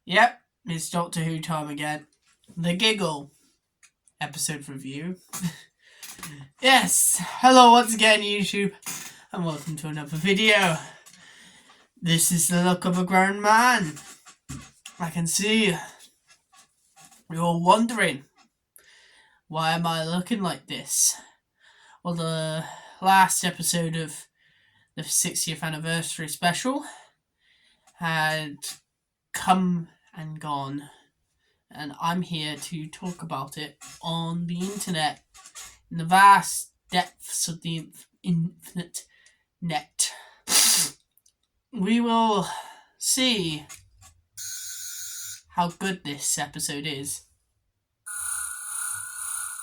Yep, it's Doctor Who time again. The Giggle episode review. Yes, hello once again, YouTube, and welcome to another video. This is the look of a grown man. I can see you're wondering, why am I looking like this? Well, the last episode of the 60th anniversary special had come and gone, and I'm here to talk about it on the internet, in the vast depths of the infinite net. We will see how good this episode is.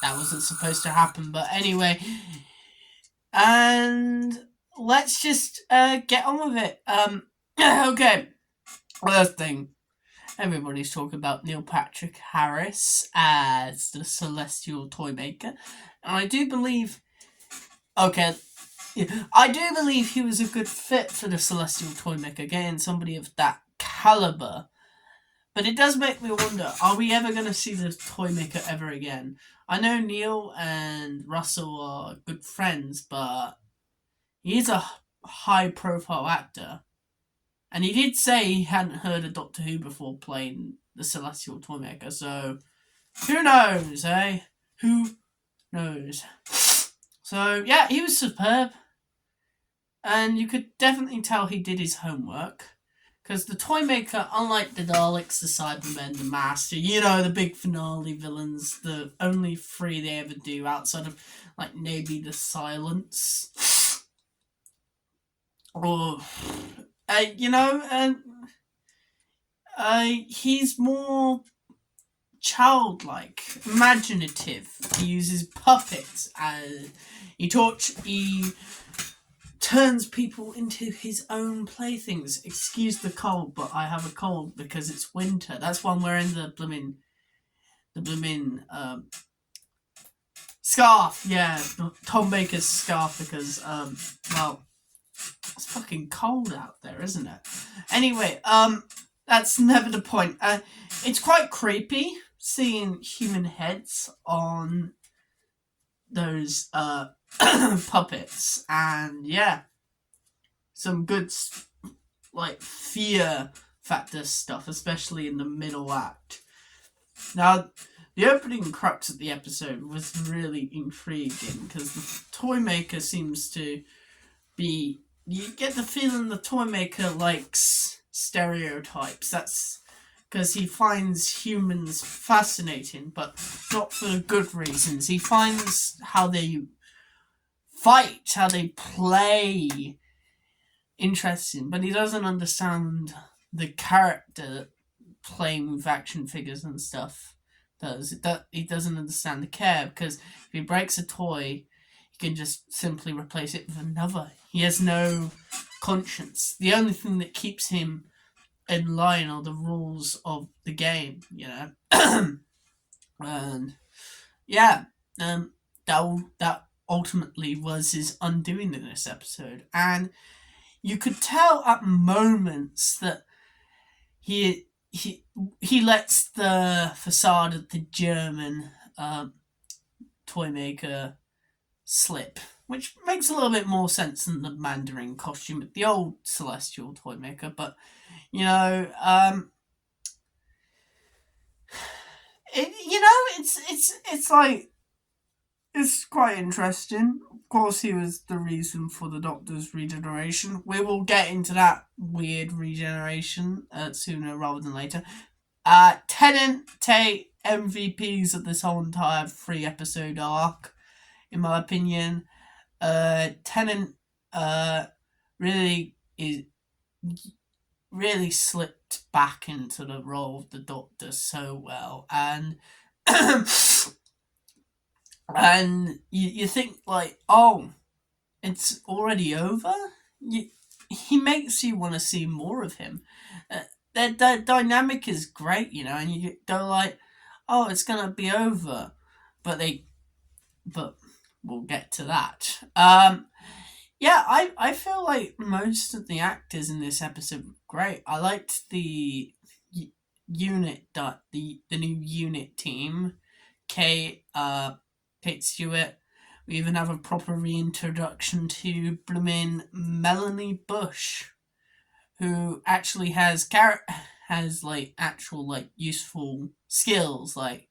That wasn't supposed to happen, but anyway. And let's just get on with it. Okay. First thing. Everybody's talking about Neil Patrick Harris as the Celestial Toymaker. And I do believe... Okay. Yeah, I do believe he was a good fit for the Celestial Toymaker, getting somebody of that caliber. But it does make me wonder, are we ever going to see the Toymaker ever again? I know Neil and Russell are good friends, but he's a high-profile actor. And he did say he hadn't heard of Doctor Who before playing the Celestial Toymaker, so who knows, eh? Who knows? So, yeah, he was superb. And you could definitely tell he did his homework. Because the Toymaker, unlike the Daleks, the Cybermen, the Master, the big finale villains, the only three they ever do outside of, like, maybe the Silence. Or... he's more childlike, imaginative. He uses puppets as he turns people into his own playthings. Excuse the cold, but I have a cold because it's winter. That's why I'm wearing the blooming scarf. Yeah, Tom Baker's scarf because it's fucking cold out there, isn't it? Anyway, that's never the point. It's quite creepy seeing human heads on those puppets, and yeah, some good fear factor stuff, especially in the middle act. Now, the opening crux of the episode was really intriguing because the Toymaker seems to be... You get the feeling the Toymaker likes stereotypes. That's because he finds humans fascinating, but not for good reasons. He finds how they fight, how they play interesting, but he doesn't understand the character playing with action figures and stuff. He doesn't understand the care, because if he breaks a toy, he can just simply replace it with another. He has no conscience. The only thing that keeps him in line are the rules of the game, and yeah, that ultimately was his undoing in this episode. And you could tell at moments that he lets the facade of the German Toymaker slip, which makes a little bit more sense than the Mandarin costume with the old Celestial Toymaker. But it's quite interesting. Of course, he was the reason for the Doctor's regeneration. We will get into that weird regeneration sooner rather than later. Tennant take MVPs of this whole entire 3-episode arc, in my opinion. Tennant really slipped back into the role of the Doctor so well, and and you think it's already over. He makes you want to see more of him. Their dynamic is great, and you go like, oh, it's gonna be over, but we'll get to that. I feel like most of the actors in this episode were great. I liked the the new unit team, Kate Kate Stewart. We even have a proper reintroduction to bloomin' Melanie Bush, who actually has like actual like useful skills, like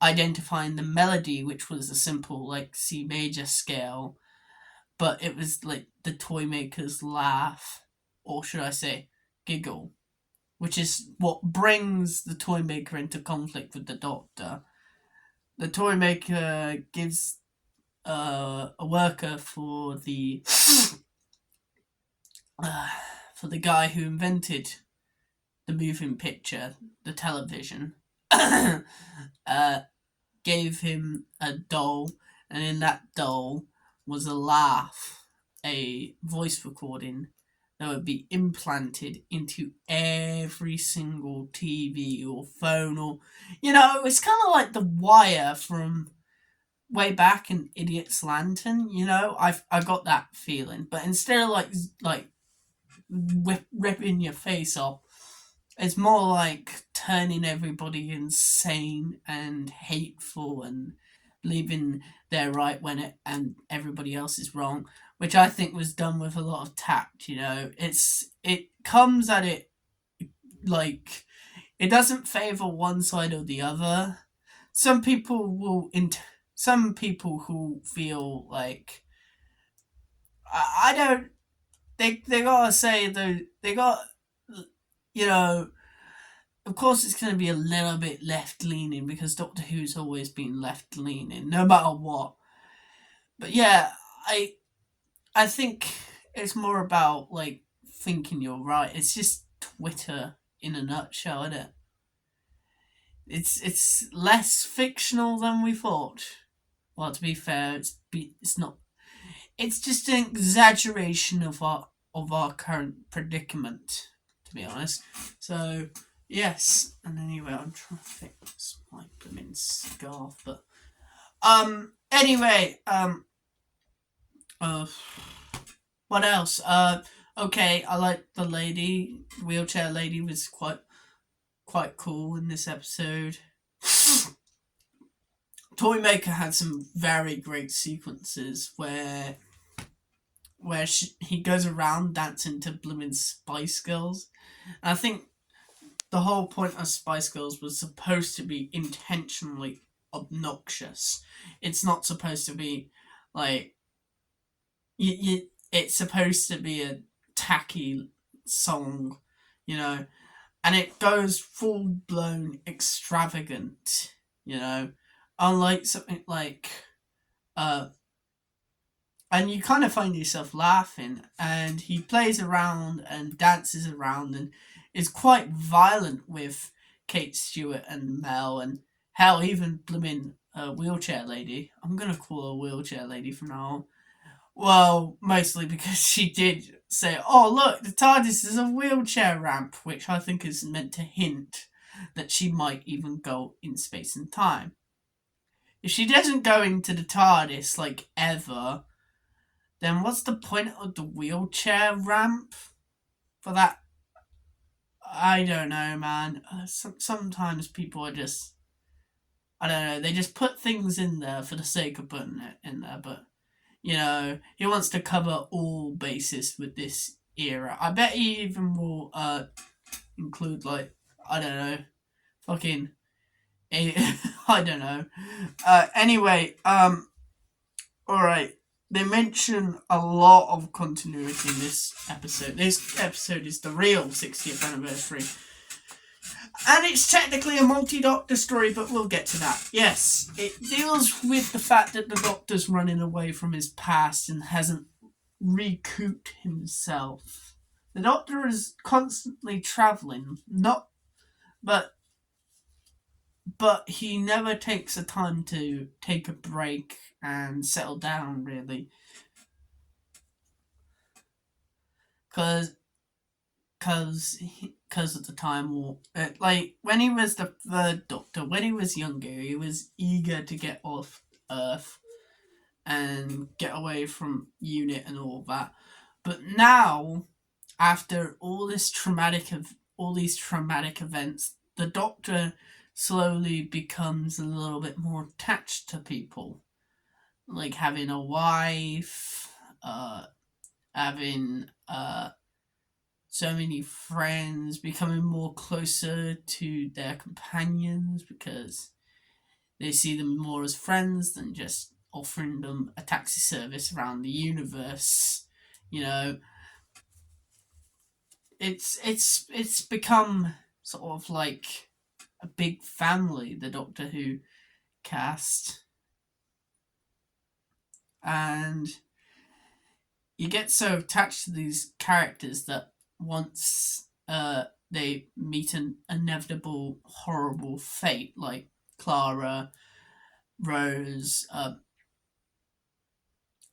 identifying the melody, which was a simple like C major scale, but it was like the toy maker's laugh, or should I say, giggle, which is what brings the toy maker into conflict with the Doctor. The toy maker gives a worker uh, for the guy who invented the moving picture, the television, uh, gave him a doll, and in that doll was a laugh, a voice recording that would be implanted into every single TV or phone, or it's kind of like the wire from way back in Idiot's Lantern. I got that feeling, but instead of like ripping your face off, it's more like turning everybody insane and hateful and believing they're right and everybody else is wrong, which I think was done with a lot of tact. It comes at it like it doesn't favor one side or the other. Some people some people who feel like I don't they gotta say they got you know of course it's going to be a little bit left leaning because Doctor Who's always been left leaning no matter what. But yeah, I think it's more about like thinking you're right. It's just Twitter in a nutshell, isn't it? It's less fictional than we thought. Well, to be fair, it's not. It's just an exaggeration of our current predicament, to be honest. So yes, and anyway, I'm trying to fix my blooming scarf, but anyway, what else? Okay, I like the wheelchair lady was quite cool in this episode. Toymaker had some very great sequences where he goes around dancing to blooming Spice Girls. And I think the whole point of Spice Girls was supposed to be intentionally obnoxious. It's not supposed to be like it's supposed to be a tacky song, and it goes full blown extravagant, unlike something like and you kind of find yourself laughing, and he plays around and dances around and is quite violent with Kate Stewart and Mel, and hell, even blooming wheelchair lady. I'm gonna call her wheelchair lady from now on. Well, mostly because she did say, "Oh, look, the TARDIS is a wheelchair ramp," which I think is meant to hint that she might even go in space and time. If she doesn't go into the TARDIS, like, ever, then what's the point of the wheelchair ramp for that? I don't know, man. Sometimes people are just, I don't know, they just put things in there for the sake of putting it in there, but he wants to cover all bases with this era. I bet he even will include, like, I don't know, fucking I don't know. Anyway, alright. They mention a lot of continuity in this episode. This episode is the real 60th anniversary. And it's technically a multi-Doctor story, but we'll get to that. Yes, it deals with the fact that the Doctor's running away from his past and hasn't recouped himself. The Doctor is constantly travelling, but he never takes the time to take a break and settle down, really. Because of the time war. Like, when he was the third Doctor, when he was younger, he was eager to get off Earth and get away from UNIT and all that. But now, after all these traumatic events the Doctor slowly becomes a little bit more attached to people, like having a wife, having so many friends, becoming more closer to their companions because they see them more as friends than just offering them a taxi service around the universe. You know, it's become sort of like a big family, the Doctor Who cast, and you get so attached to these characters that once they meet an inevitable horrible fate, like Clara, Rose,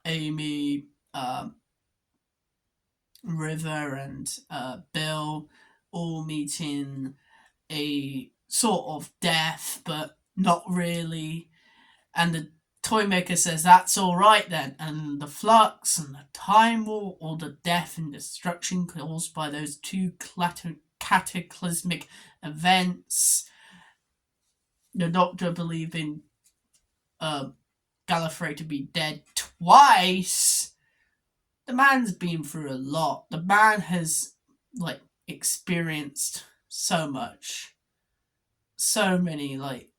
Amy, River, and Bill, all meeting a sort of death, but not really. And the Toymaker says that's all right then, and the flux and the time war, all the death and destruction caused by those two cataclysmic events. The Doctor believing Gallifrey to be dead twice. The man's been through a lot. The man has like experienced so much, so many like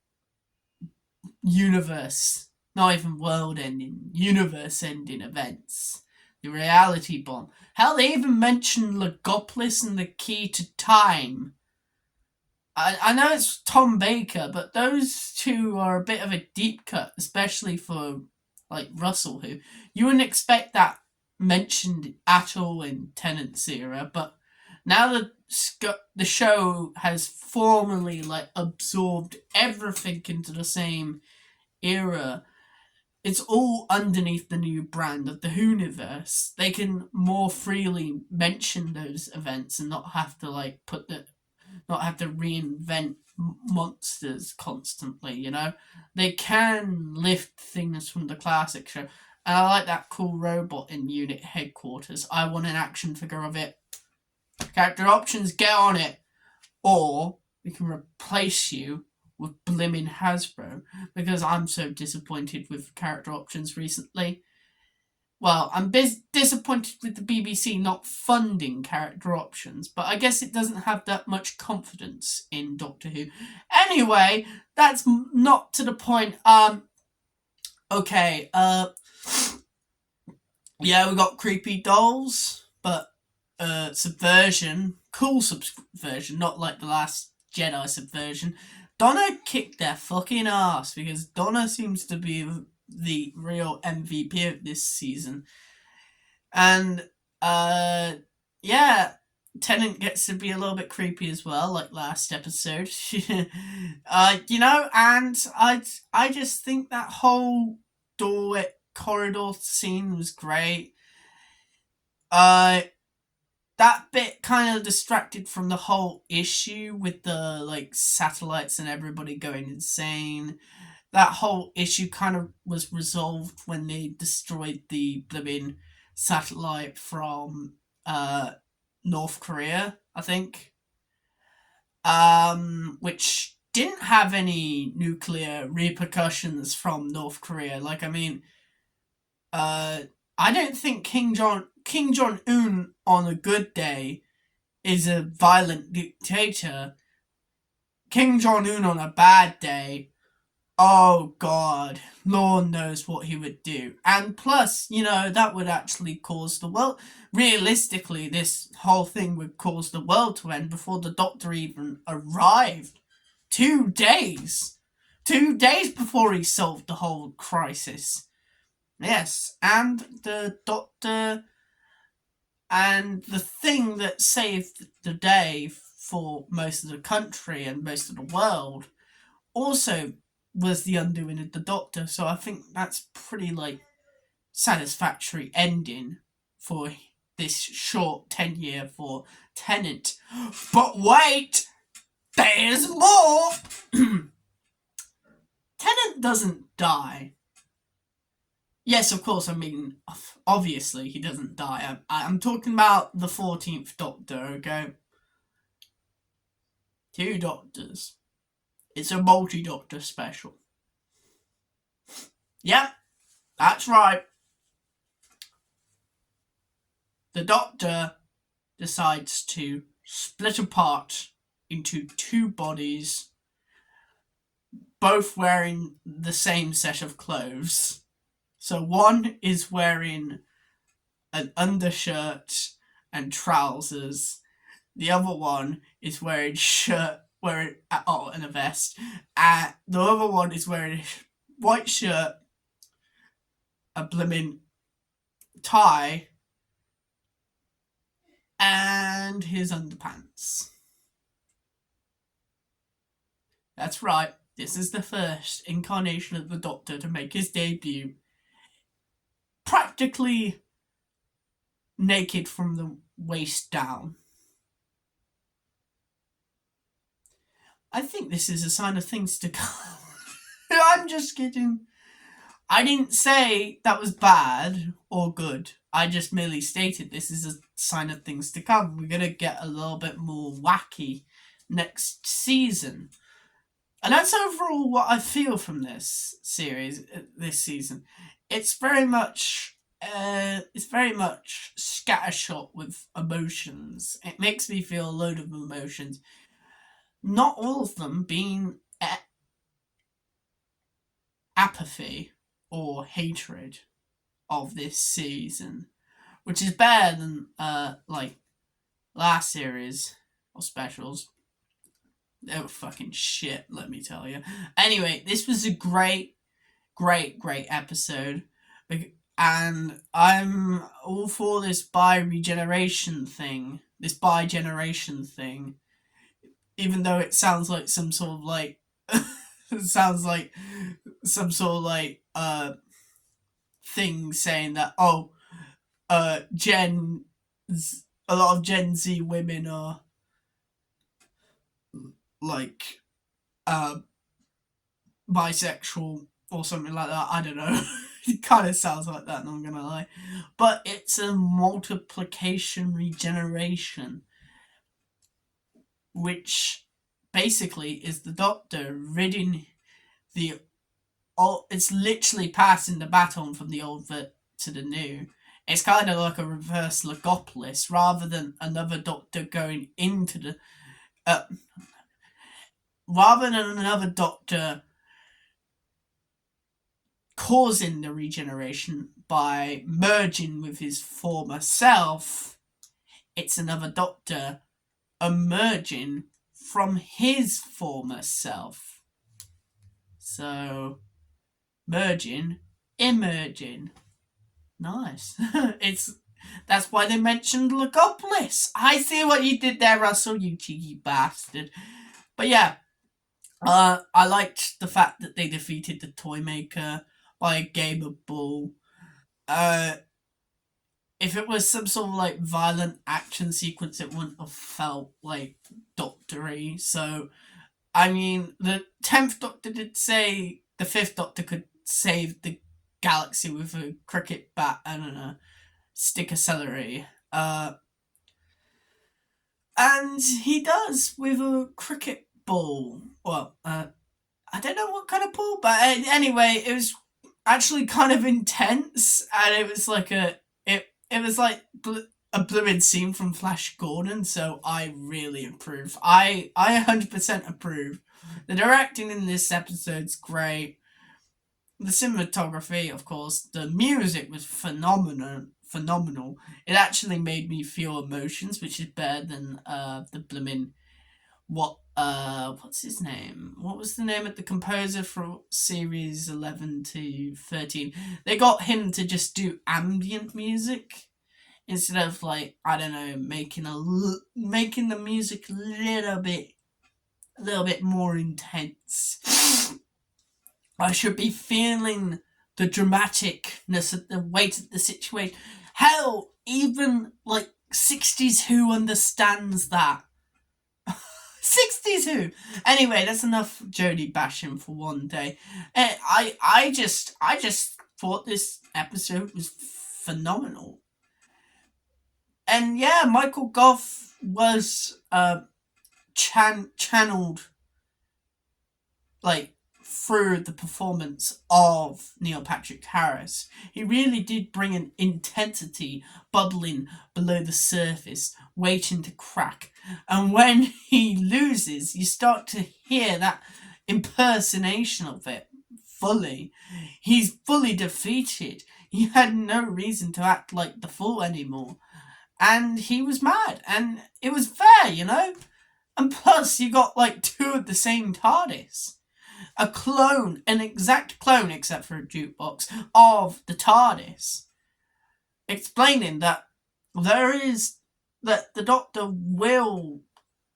universe, not even world ending, universe ending events. The reality bomb. Hell, they even mentioned Logopolis and the key to time. I know it's Tom Baker, but those two are a bit of a deep cut, especially for like Russell, who you wouldn't expect that mentioned at all in Tennant's era. But now that the show has formally like absorbed everything into the same era, it's all underneath the new brand of the Whoniverse. They can more freely mention those events and not have to like not have to reinvent monsters constantly. They can lift things from the classic show. And I like that cool robot in unit headquarters. I want an action figure of it. Character options, get on it. Or we can replace you with blimmin' Hasbro, because I'm so disappointed with character options recently. Well, I'm disappointed with the BBC not funding character options, but I guess it doesn't have that much confidence in Doctor Who. Anyway, that's not to the point. Okay, yeah, we got creepy dolls, but subversion, cool subversion, not like the Last Jedi subversion. Donna kicked their fucking ass because Donna seems to be the real MVP of this season. And yeah, Tennant gets to be a little bit creepy as well, like last episode. And I just think that whole doorway corridor scene was great. That bit kind of distracted from the whole issue with the like satellites and everybody going insane. That whole issue kind of was resolved when they destroyed the blooming satellite from North Korea, I think. Which didn't have any nuclear repercussions from North Korea. Like, I mean, I don't think King Jong-un on a good day is a violent dictator. King Jong-un on a bad day, oh god, Lord knows what he would do. And plus, that would actually cause the world. Realistically, this whole thing would cause the world to end before the Doctor even arrived. 2 days. 2 days before he solved the whole crisis. Yes, and the Doctor, and the thing that saved the day for most of the country and most of the world also was the undoing of the Doctor. So I think that's pretty like satisfactory ending for this short tenure for Tennant. But wait, there's more. Tennant doesn't die. Yes, of course, I mean, obviously he doesn't die. I'm talking about the 14th Doctor, okay? 2 doctors. It's a multi-doctor special. Yep, that's right. The Doctor decides to split apart into 2 bodies, both wearing the same set of clothes. So one is wearing an undershirt and trousers. The other one is wearing and a vest. The other one is wearing a white shirt, a blimmin' tie, and his underpants. That's right. This is the first incarnation of the Doctor to make his debut practically naked from the waist down. I think this is a sign of things to come. I'm just kidding. I didn't say that was bad or good. I just merely stated this is a sign of things to come. We're going to get a little bit more wacky next season. And that's overall what I feel from this series, this season. It's very much scattershot with emotions. It makes me feel a load of emotions. Not all of them being apathy or hatred of this season, which is better than like last series or specials. They were fucking shit, let me tell you. Anyway, this was a great episode, and I'm all for this bi-generation thing, even though it sounds like some sort of like it sounds like some sort of like thing saying that a lot of Gen Z women are like bisexual or something like that. I don't know. It kind of sounds like that, not gonna lie. But it's a multiplication regeneration, which basically is the Doctor ridding the it's literally passing the baton from the old to the new. It's kind of like a reverse Legopolis, rather than another Doctor going into the rather than another Doctor causing the regeneration by merging with his former self. It's another Doctor emerging from his former self. So, emerging. Nice. That's why they mentioned Legopolis. I see what you did there, Russell, you cheeky bastard. But yeah, I liked the fact that they defeated the Toymaker by a game of ball. If it was some sort of like violent action sequence, it wouldn't have felt like Doctor-y. So, I mean, the 10th Doctor did say the 5th Doctor could save the galaxy with a cricket bat and a stick of celery. And he does with a cricket ball. Well, I don't know what kind of ball, but anyway, it was actually kind of intense, and it was like it was like a blooming scene from Flash Gordon, so I really approve. I 100% approve. The directing in this episode's great. The cinematography, of course, the music was phenomenal. It actually made me feel emotions, which is better than the blooming what's his name? What was the name of the composer for series 11 to 13? They got him to just do ambient music instead of like, I don't know, making the music a little bit more intense. I should be feeling the dramaticness of the weight of the situation. Hell, even like 60s Who understands that. 60s Who. Anyway, that's enough Jodie bashing for one day. I just thought this episode was phenomenal. And yeah, Michael Gough was channeled, like, through the performance of Neil Patrick Harris. He really did bring an intensity bubbling below the surface, waiting to crack. And when he loses, you start to hear that impersonation of it fully. He's fully defeated. He had no reason to act like the fool anymore. And he was mad. And it was fair, you know? And plus, you got like two of the same TARDIS. A clone, an exact clone, except for a jukebox, of the TARDIS. Explaining that that the Doctor will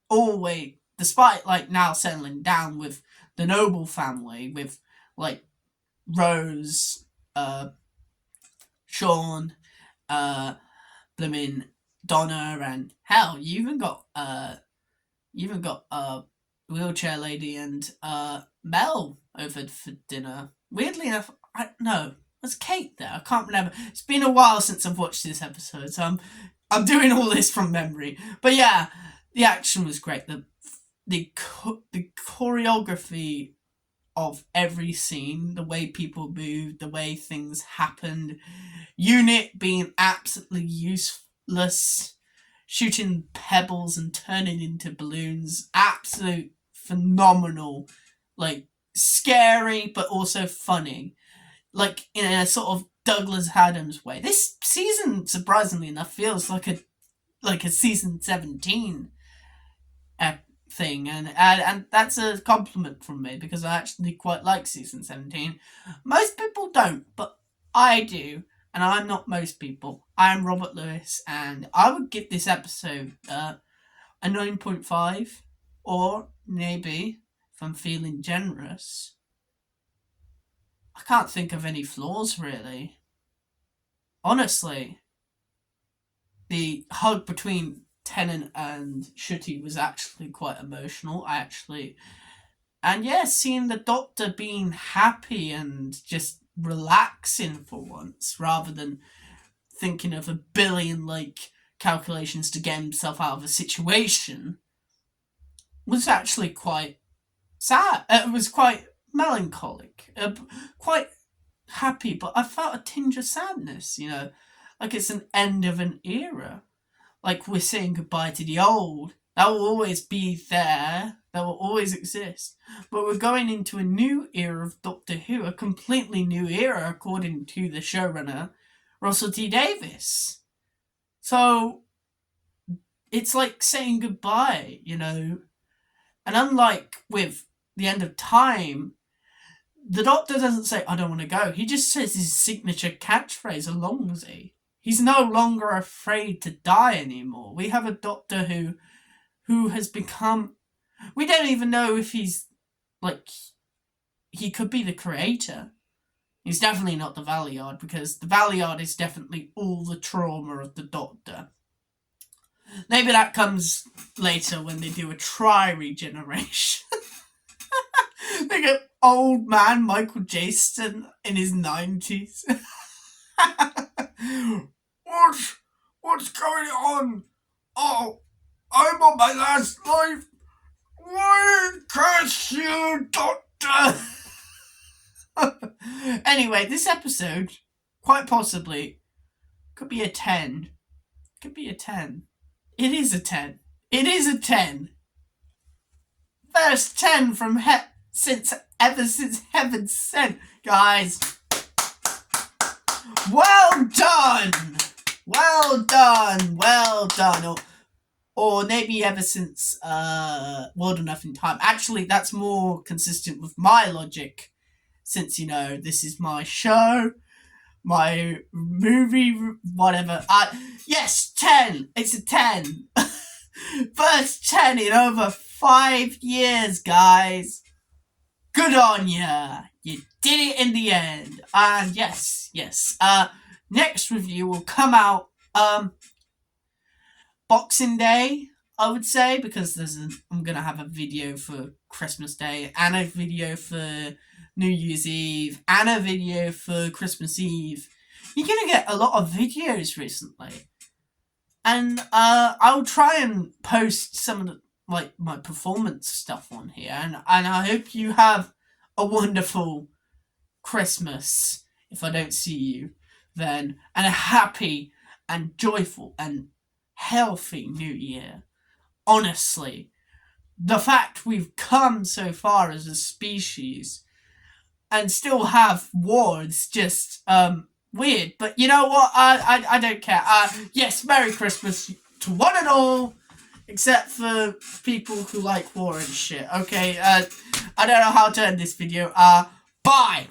always, despite like now settling down with the Noble family, with like Rose, Sean, blooming Donna, and hell, you even got wheelchair lady and Mel over for dinner. Weirdly enough, was Kate there? I can't remember. It's been a while since I've watched this episode, so I'm doing all this from memory. But yeah, the action was great. The choreography of every scene, the way people moved, the way things happened, Unit being absolutely useless, shooting pebbles and turning into balloons, absolute phenomenal, like scary but also funny, like in a sort of Douglas Adams way. This season, surprisingly enough, feels like a season 17 thing, and that's a compliment from me, because I actually quite like season 17. Most people don't, but I do, and I'm not most people. I'm Robert Lewis, and I would give this episode a 9.5, or maybe, if I'm feeling generous, I can't think of any flaws, really. Honestly, the hug between Tennant and Ncuti was actually quite emotional, and yeah, seeing the Doctor being happy and just relaxing for once, rather than thinking of a billion, like, calculations to get himself out of a situation, was actually quite sad. It was quite melancholic, quite happy, but I felt a tinge of sadness, like it's an end of an era. Like we're saying goodbye to the old. That will always be there. That will always exist. But we're going into a new era of Doctor Who, a completely new era, according to the showrunner, Russell T Davies. So it's like saying goodbye, And unlike with The End of Time, the Doctor doesn't say, I don't want to go. He just says his signature catchphrase, Alongzy. He's no longer afraid to die anymore. We have a Doctor who has become... We don't even know if he's, like... He could be the creator. He's definitely not the Valeyard, because the Valeyard is definitely all the trauma of the Doctor. Maybe that comes later when they do a tri-regeneration. They get old man Michael Jason in his 90s. What's going on? Oh, I'm on my last life. Why curse you, Doctor? Anyway, this episode, quite possibly, could be a 10. Could be a 10. It is a 10. It is a 10. First 10 from since heaven sent, guys. Well done. Well done. Well done. Or maybe ever since World Enough in Time. Actually, that's more consistent with my logic, since, this is my show, my movie, whatever. Yes, 10. It's a 10. First 10 in over 5 years, guys. Good on ya. You did it in the end. And yes. Next review will come out Boxing Day, I would say, because I'm gonna have a video for Christmas Day, and a video for New Year's Eve, and a video for Christmas Eve. You're gonna get a lot of videos recently, and I'll try and post some of like my performance stuff on here, and I hope you have a wonderful Christmas if I don't see you then, and a happy and joyful and healthy New Year. Honestly, the fact we've come so far as a species and still have war is just weird. But you know what? I don't care. Yes, Merry Christmas to one and all, except for people who like war and shit. Okay, I don't know how to end this video. Bye!